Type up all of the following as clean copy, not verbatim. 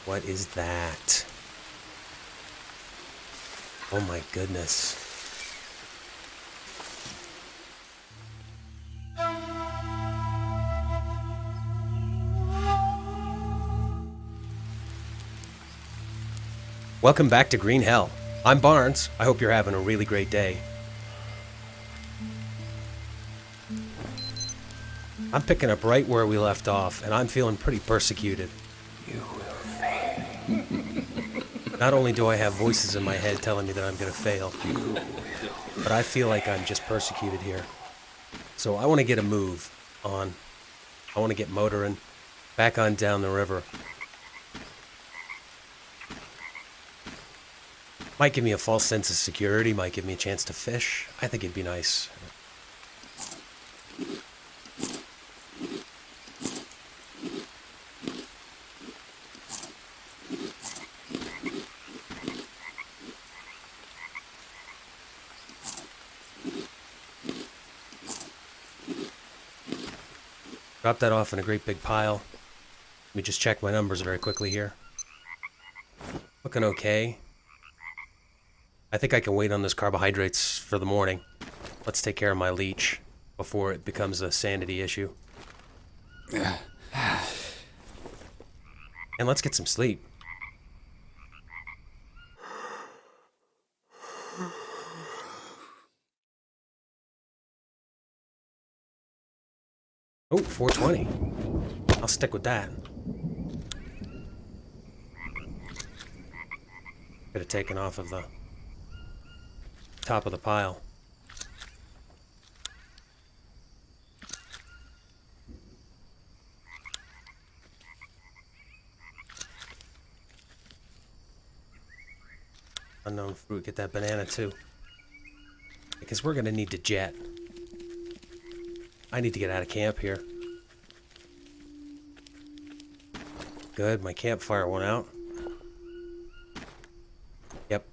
What is that? Oh my goodness. Welcome back to Green Hell. I'm Barnes. I hope you're having a really great day. I'm picking up right where we left off, and I'm feeling pretty persecuted. You will fail. Not only do I have voices in my head telling me that I'm going to fail, but I feel like I'm just persecuted here. So I want to get a move on. I want to get motoring back on down the river. Might give me a false sense of security, might give me a chance to fish. I think it'd be nice. Drop that off in a great big pile. Let me just check my numbers very quickly here. Looking okay. I think I can wait on those carbohydrates for the morning. Let's take care of my leech before it becomes a sanity issue. And let's get some sleep. Oh, 420. I'll stick with that. Could have taken off of the top of the pile. Unknown fruit, get that banana too. Because we're gonna need to jet. I need to get out of camp here. Good, my campfire went out. Yep.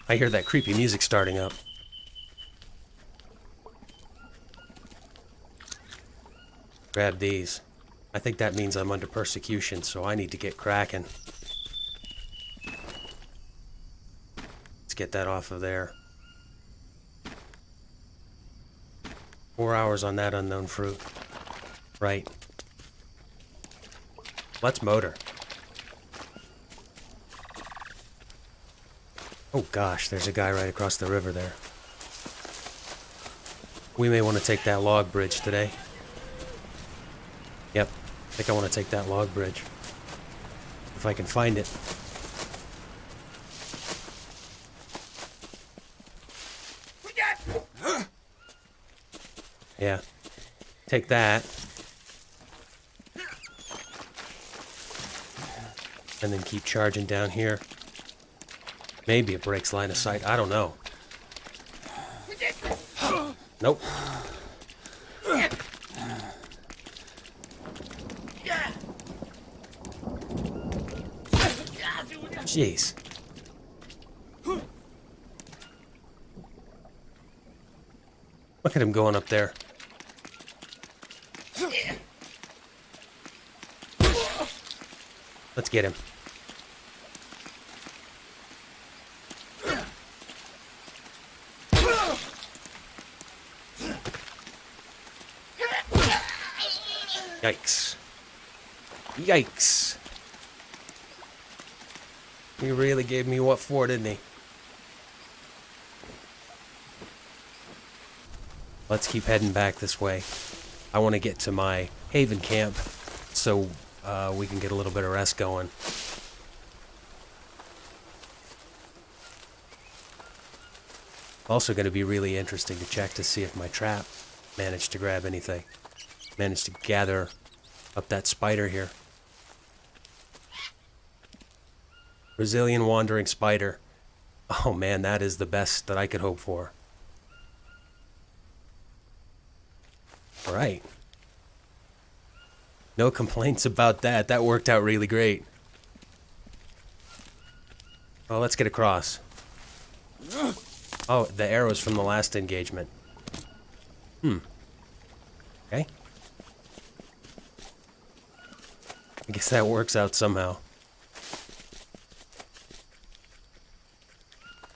I hear that creepy music starting up. Grab these. I think that means I'm under persecution, so I need to get cracking. Let's get that off of there. 4 hours on that unknown fruit. Right. Let's motor. Oh gosh, there's a guy right across the river there. We may want to take that log bridge today. Yep, I think I want to take that log bridge. If I can find it. Yeah, take that. And then keep charging down here. Maybe it breaks line of sight. I don't know. Nope. Jeez. Look at him going up there. Let's get him. Yikes. Yikes. He really gave me what for, didn't he? Let's keep heading back this way. I want to get to my haven camp so we can get a little bit of rest going. Also going to be really interesting to check to see if my trap managed to grab anything. Managed to gather up that spider here. Brazilian wandering spider. Oh man, that is the best that I could hope for. Alright. No complaints about that. That worked out really great. Well, let's get across. Oh, the arrows from the last engagement. Okay. I guess that works out somehow.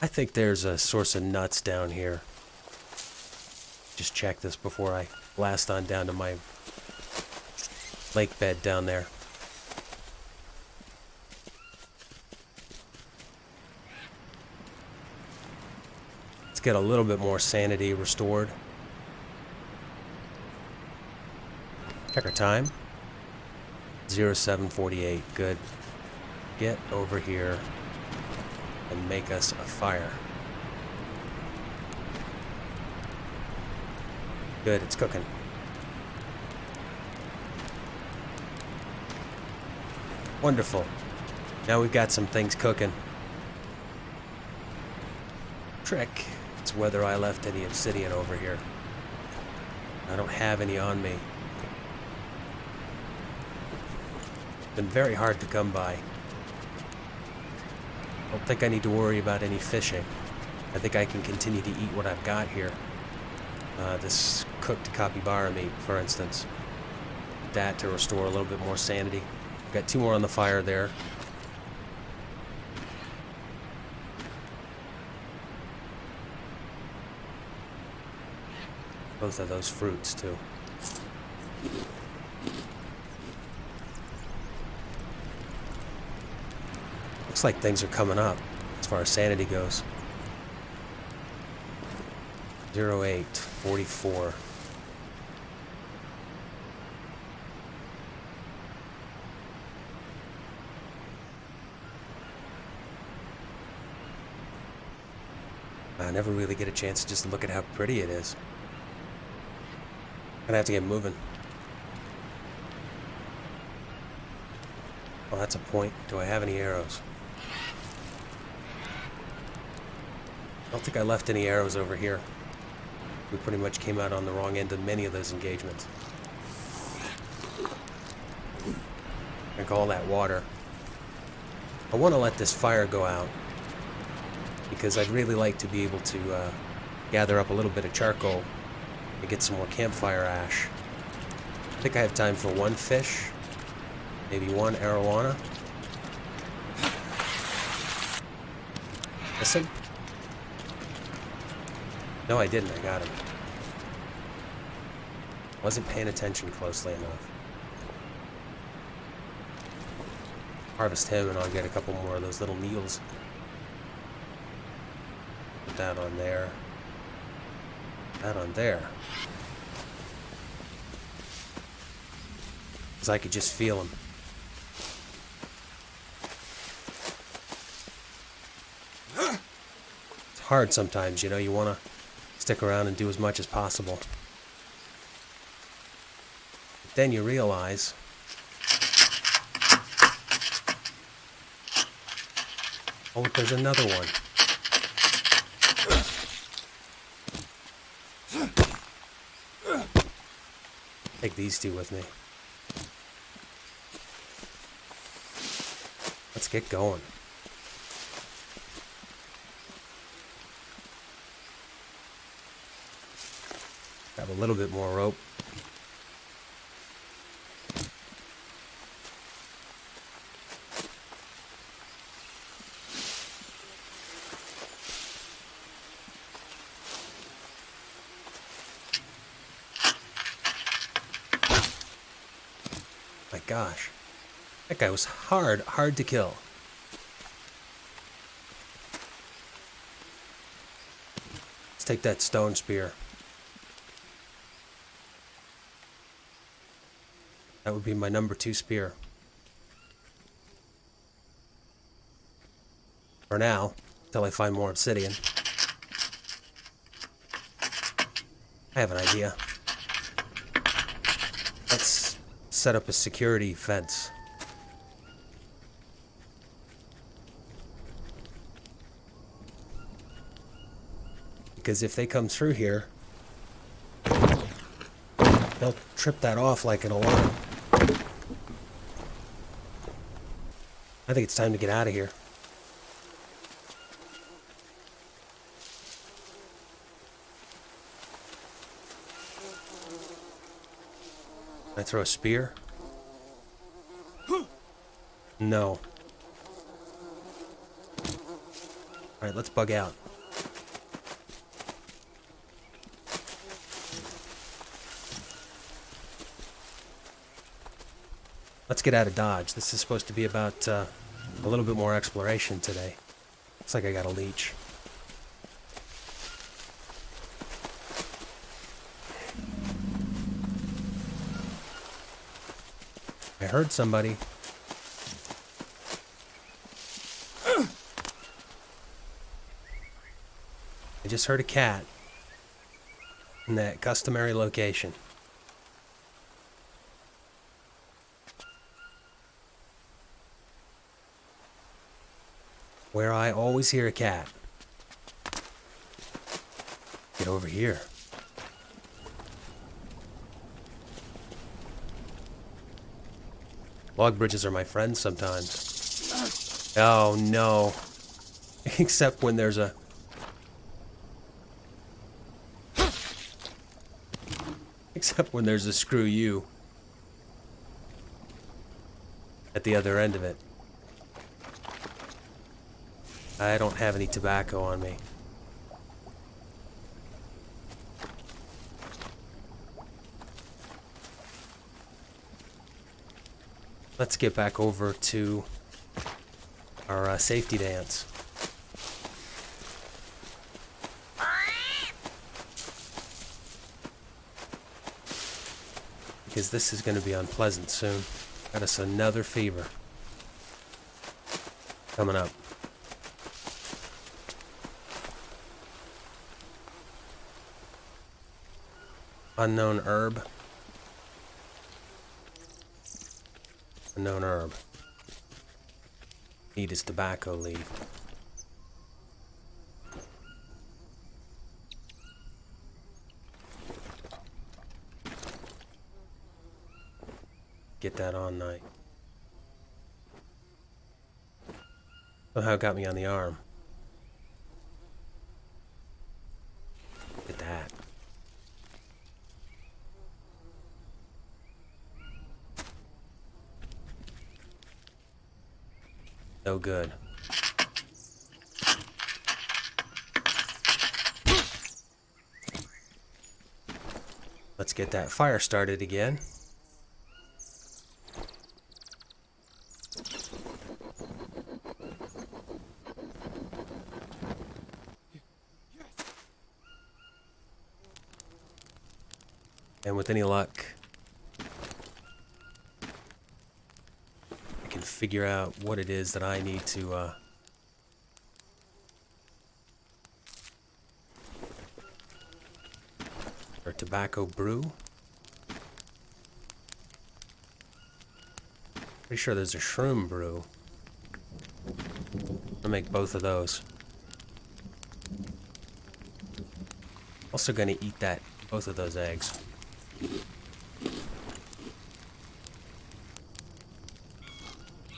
I think there's a source of nuts down here. Just check this before I blast on down to my lake bed down there. Let's get a little bit more sanity restored. Check our time. 07:48. Good. Get over here and make us a fire. Good, it's cooking. Wonderful. Now we've got some things cooking. Trick. It's whether I left any obsidian over here. I don't have any on me. Been very hard to come by. Don't think I need to worry about any fishing. I think I can continue to eat what I've got here. This cooked capybara meat, for instance. That to restore a little bit more sanity. Got 2 more on the fire there. Both of those fruits, too. Looks like things are coming up as far as sanity goes. 08:44. I never really get a chance to just look at how pretty it is. Gonna have to get moving. Well, that's a point. Do I have any arrows? I don't think I left any arrows over here. We pretty much came out on the wrong end of many of those engagements. Drink all that water. I want to let this fire go out because I'd really like to be able to gather up a little bit of charcoal and get some more campfire ash. I think I have time for 1 fish, maybe 1 arowana. Listen. No, I didn't. I got him. Wasn't paying attention closely enough. Harvest him and I'll get a couple more of those little needles. Put that on there. That on there. Because I could just feel him. It's hard sometimes, you know, you want to stick around and do as much as possible. But then you realize oh, there's another one. Take these 2 with me. Let's get going. Grab a little bit more rope. My gosh. That guy was hard to kill. Let's take that stone spear. That would be my number 2 spear. For now, until I find more obsidian. I have an idea. Let's set up a security fence. Because if they come through here, they'll trip that off like an alarm. I think it's time to get out of here. I throw a spear. No. Alright, let's bug out. Let's get out of Dodge. This is supposed to be about a little bit more exploration today. Looks like I got a leech. I heard somebody. I just heard a cat in that customary location. Where I always hear a cat. Get over here. Log bridges are my friends sometimes. Oh no. Except when there's a... Except when there's a screw you at the other end of it. I don't have any tobacco on me. Let's get back over to our safety dance. Because this is going to be unpleasant soon. Got us another fever coming up. Unknown herb. Unknown herb. Need his tobacco leaf. Get that on night. Somehow it got me on the arm. Get that. No good. Let's get that fire started again. And with any luck, I can figure out what it is that I need to or tobacco brew. Pretty sure there's a shroom brew. I'll make both of those. Also gonna eat both of those eggs.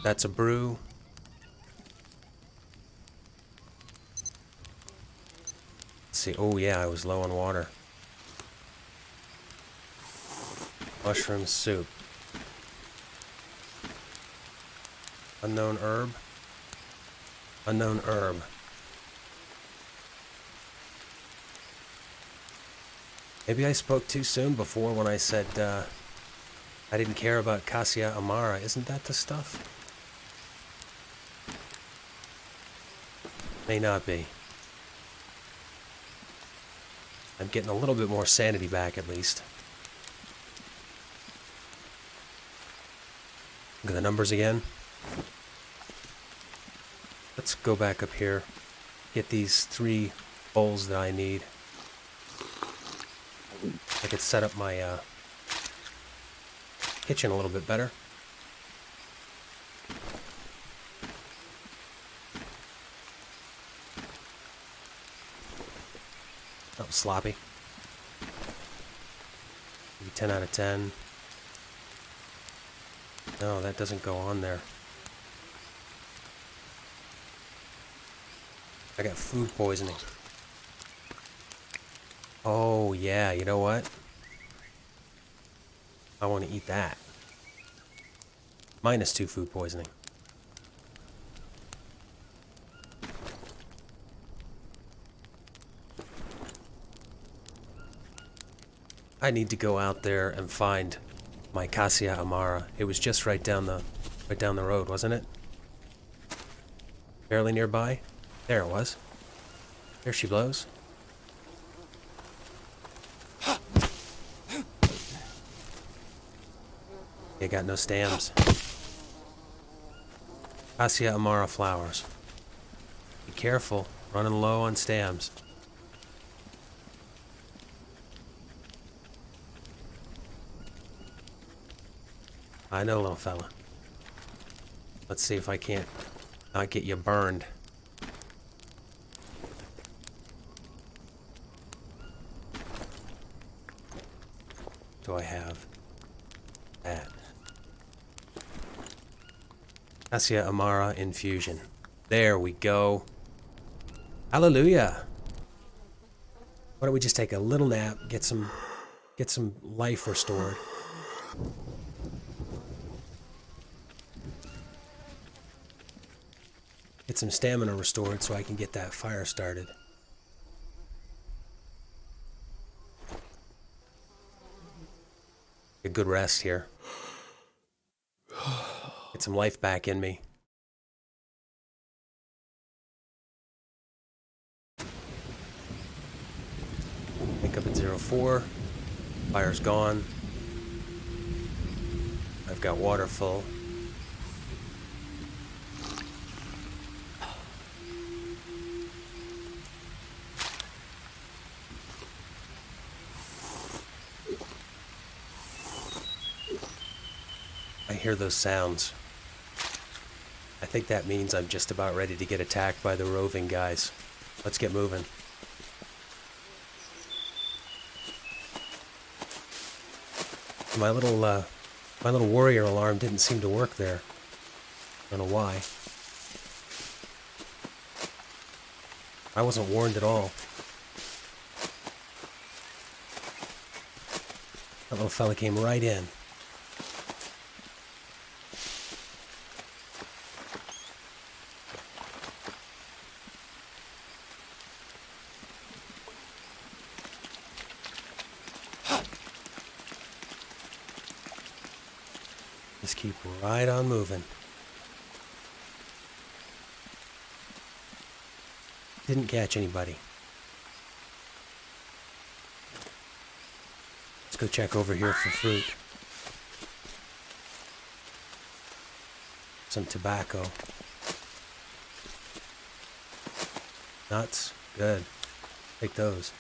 That's a brew. Let's see. Oh yeah, I was low on water. Mushroom soup. Unknown herb. Unknown herb. Maybe I spoke too soon before when I said I didn't care about Cassia Amara. Isn't that the stuff? May not be. I'm getting a little bit more sanity back at least. Look at the numbers again. Let's go back up here. Get these 3 bowls that I need. I could set up my kitchen a little bit better. Oh, sloppy. Maybe 10 out of 10. No, that doesn't go on there. I got food poisoning. Oh, yeah, you know what? I want to eat that. -2 food poisoning. I need to go out there and find my Cassia Amara. It was just right down the road, wasn't it? Fairly nearby. There it was. There she blows. You got no stems. Cassia Amara flowers. Be careful, running low on stems. I know, little fella. Let's see if I can't not get you burned. Do I have that? Cassia Amara infusion. There we go. Hallelujah. Why don't we just take a little nap, get some life restored. Get some stamina restored so I can get that fire started. A good rest here. Get some life back in me. Wake up at 04. Fire's gone. I've got water full. I hear those sounds. I think that means I'm just about ready to get attacked by the roving guys. Let's get moving. My little warrior alarm didn't seem to work there. I don't know why. I wasn't warned at all. That little fella came right in. Just keep right on moving. Didn't catch anybody. Let's go check over here for fruit. Some tobacco. Nuts. Good. Take those.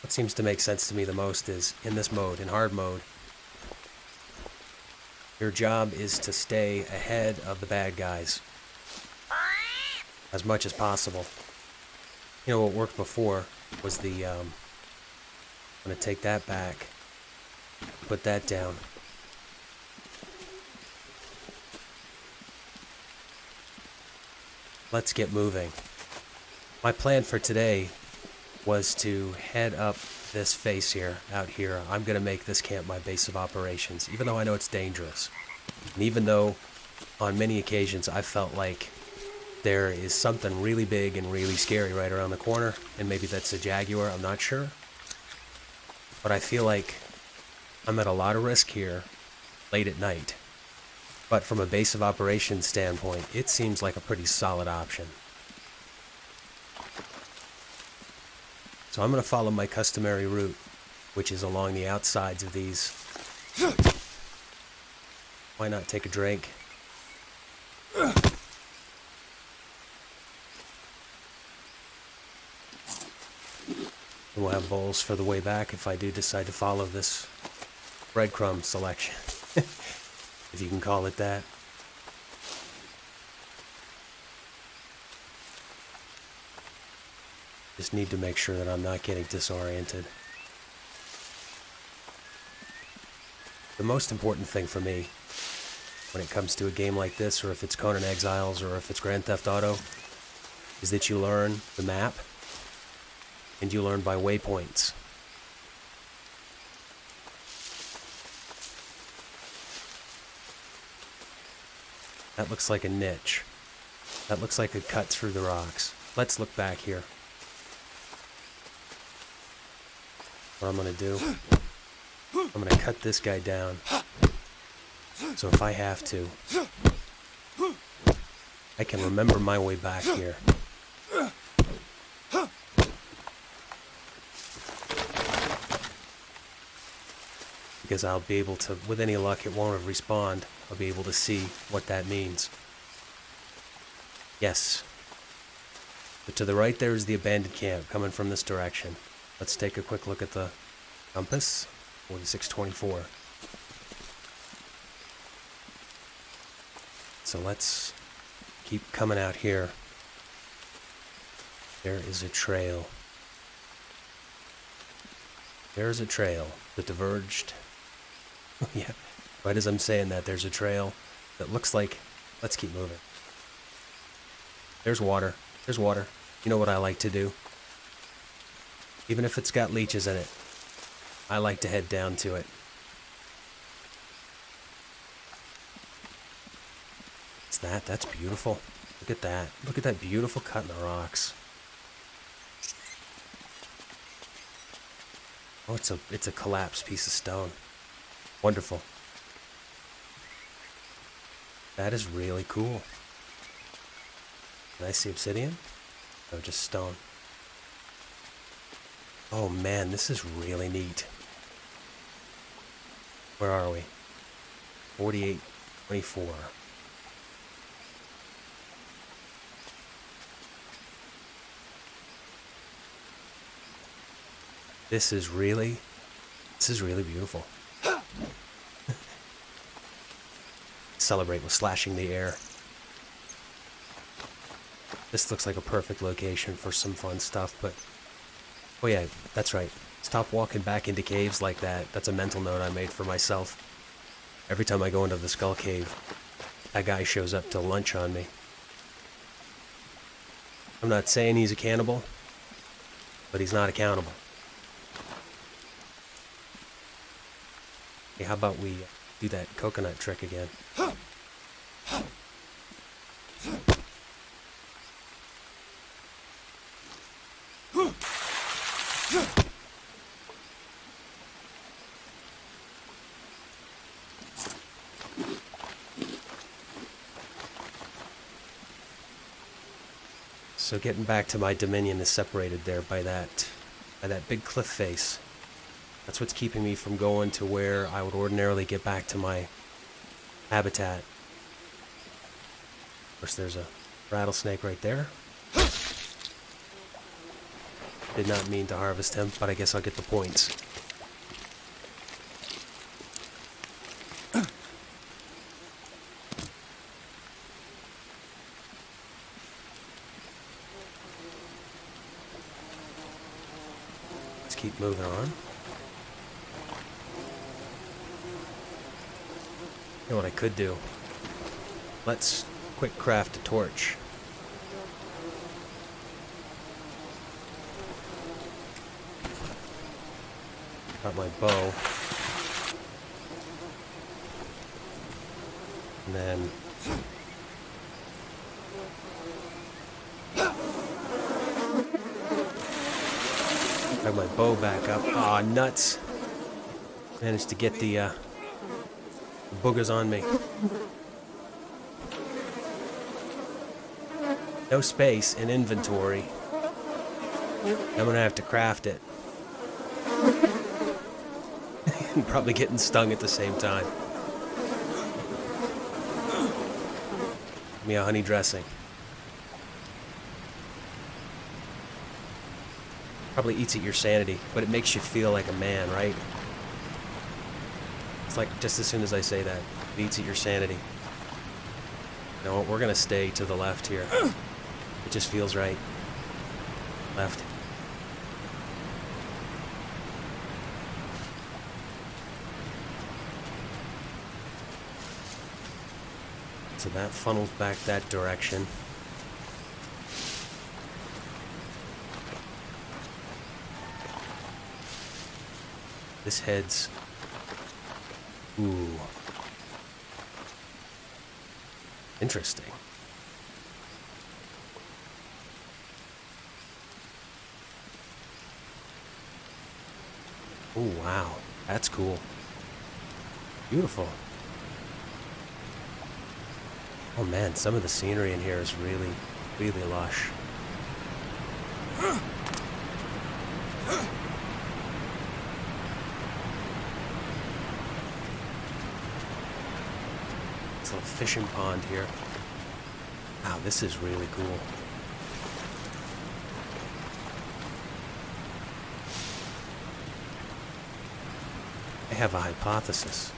What seems to make sense to me the most is, in this mode, in hard mode, your job is to stay ahead of the bad guys as much as possible. You know, what worked before was the, I'm going to take that back, put that down. Let's get moving. My plan for today was to head up this face here, out here. I'm going to make this camp my base of operations, even though I know it's dangerous. And even though on many occasions I felt like there is something really big and really scary right around the corner, and maybe that's a jaguar, I'm not sure. But I feel like I'm at a lot of risk here late at night. But from a base of operations standpoint, it seems like a pretty solid option. So I'm going to follow my customary route, which is along the outsides of these. Why not take a drink? And we'll have bowls for the way back if I do decide to follow this breadcrumb selection, if you can call it that. Just need to make sure that I'm not getting disoriented. The most important thing for me when it comes to a game like this, or if it's Conan Exiles, or if it's Grand Theft Auto, is that you learn the map, and you learn by waypoints. That looks like a niche. That looks like a cut through the rocks. Let's look back here. What I'm going to do, I'm going to cut this guy down. So if I have to, I can remember my way back here. Because I'll be able to, with any luck, it won't have respawned. I'll be able to see what that means. Yes. But to the right there is the abandoned camp coming from this direction. Let's take a quick look at the compass. 4624. So let's keep coming out here. There is a trail. There's a trail that diverged. Yeah, right as I'm saying that, there's a trail that looks like... Let's keep moving. There's water. There's water. You know what I like to do? Even if it's got leeches in it, I like to head down to it. It's that. That's beautiful. Look at that. Look at that beautiful cut in the rocks. Oh, it's a collapsed piece of stone. Wonderful. That is really cool. Can I see obsidian? No, just stone. Oh man, this is really neat. Where are we? 4824. This is really beautiful. Celebrate with slashing the air. This looks like a perfect location for some fun stuff, but... Oh yeah, that's right. Stop walking back into caves like that. That's a mental note I made for myself. Every time I go into the Skull Cave, that guy shows up to lunch on me. I'm not saying he's a cannibal, but he's not accountable. Hey, how about we do that coconut trick again? So getting back to my dominion is separated there by that big cliff face. That's what's keeping me from going to where I would ordinarily get back to my habitat. Of course, there's a rattlesnake right there. Did not mean to harvest him, but I guess I'll get the points. Let's keep moving on. You know what I could do? Let's quick craft a torch. Got my bow. And then... Got my bow back up. Aw, nuts! Managed to get the boogers on me. No space in inventory. I'm gonna have to craft it. And probably getting stung at the same time. Give me a honey dressing. Probably eats at your sanity, but it makes you feel like a man, right? It's like just as soon as I say that, it eats at your sanity. You know what? We're gonna stay to the left here. It just feels right. Left. So that funnels back that direction. This heads... Ooh. Interesting. Oh, wow. That's cool. Beautiful. Oh man, some of the scenery in here is really, really lush. It's a little fishing pond here. Wow, this is really cool. I have a hypothesis.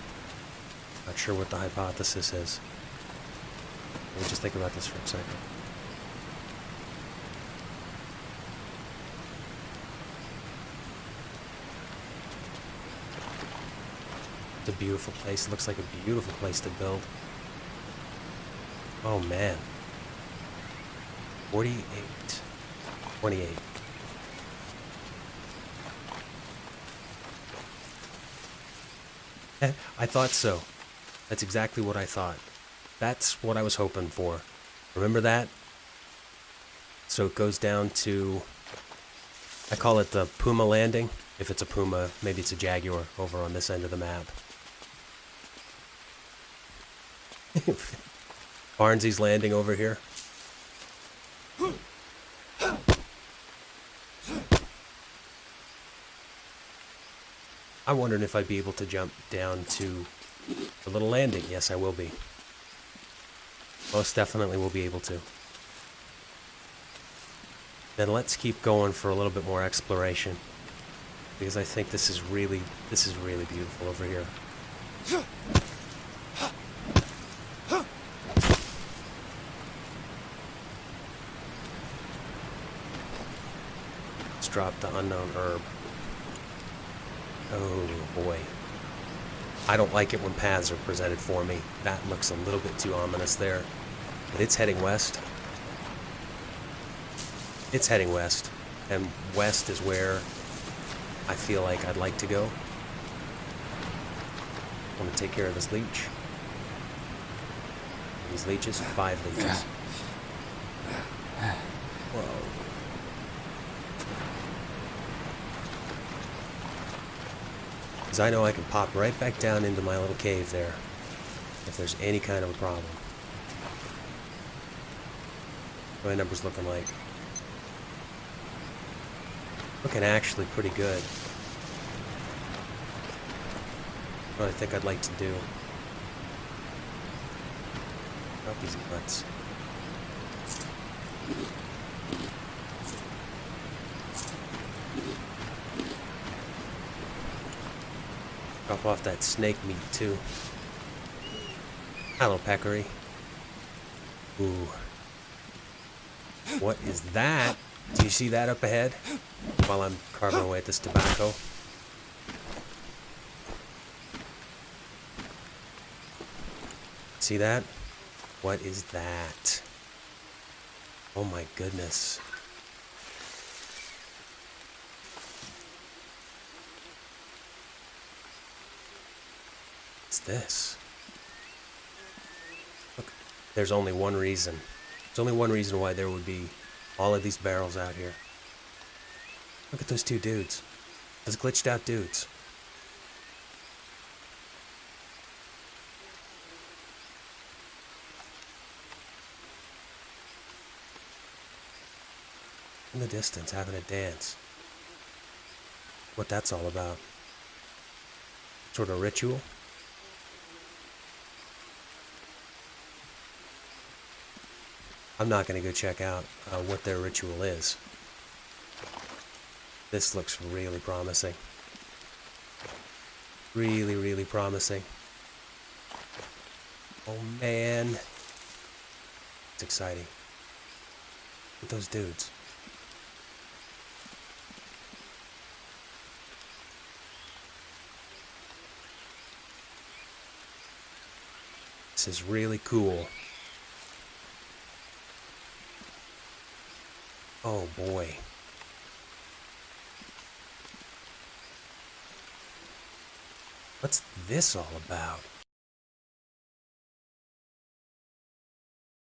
Not sure what the hypothesis is. Let me just think about this for a second. It's a beautiful place. It looks like a beautiful place to build. Oh man. 48. 28. I thought so. That's exactly what I thought. That's what I was hoping for. Remember that? So it goes down to, I call it the Puma Landing. If it's a Puma, maybe it's a Jaguar over on this end of the map. Barnsley's Landing over here. I'm wondering if I'd be able to jump down to the little landing. Yes, I will be. Most definitely will be able to. Then let's keep going for a little bit more exploration, because I think this is really beautiful over here. Let's drop the unknown herb. Oh boy. I don't like it when paths are presented for me. That looks a little bit too ominous there. But it's heading west. It's heading west. And west is where I feel like I'd like to go. I want to take care of this leech. These leeches? 5 leeches. Whoa. Because I know I can pop right back down into my little cave there if there's any kind of a problem. What are my numbers looking like? Looking actually pretty good. What I think I'd like to do. Drop these nuts. Drop off that snake meat too. Hello, peccary. Ooh. What is that? Do you see that up ahead? While I'm carving away at this tobacco. See that? What is that? Oh my goodness. What's this? Look, there's only one reason. There's only one reason why there would be all of these barrels out here. Look at those two dudes. Those glitched out dudes. In the distance, having a dance. What that's all about. Sort of ritual. I'm not going to go check out what their ritual is. This looks really promising. Really, really promising. Oh man. It's exciting. Look at those dudes. This is really cool. Oh boy. What's this all about?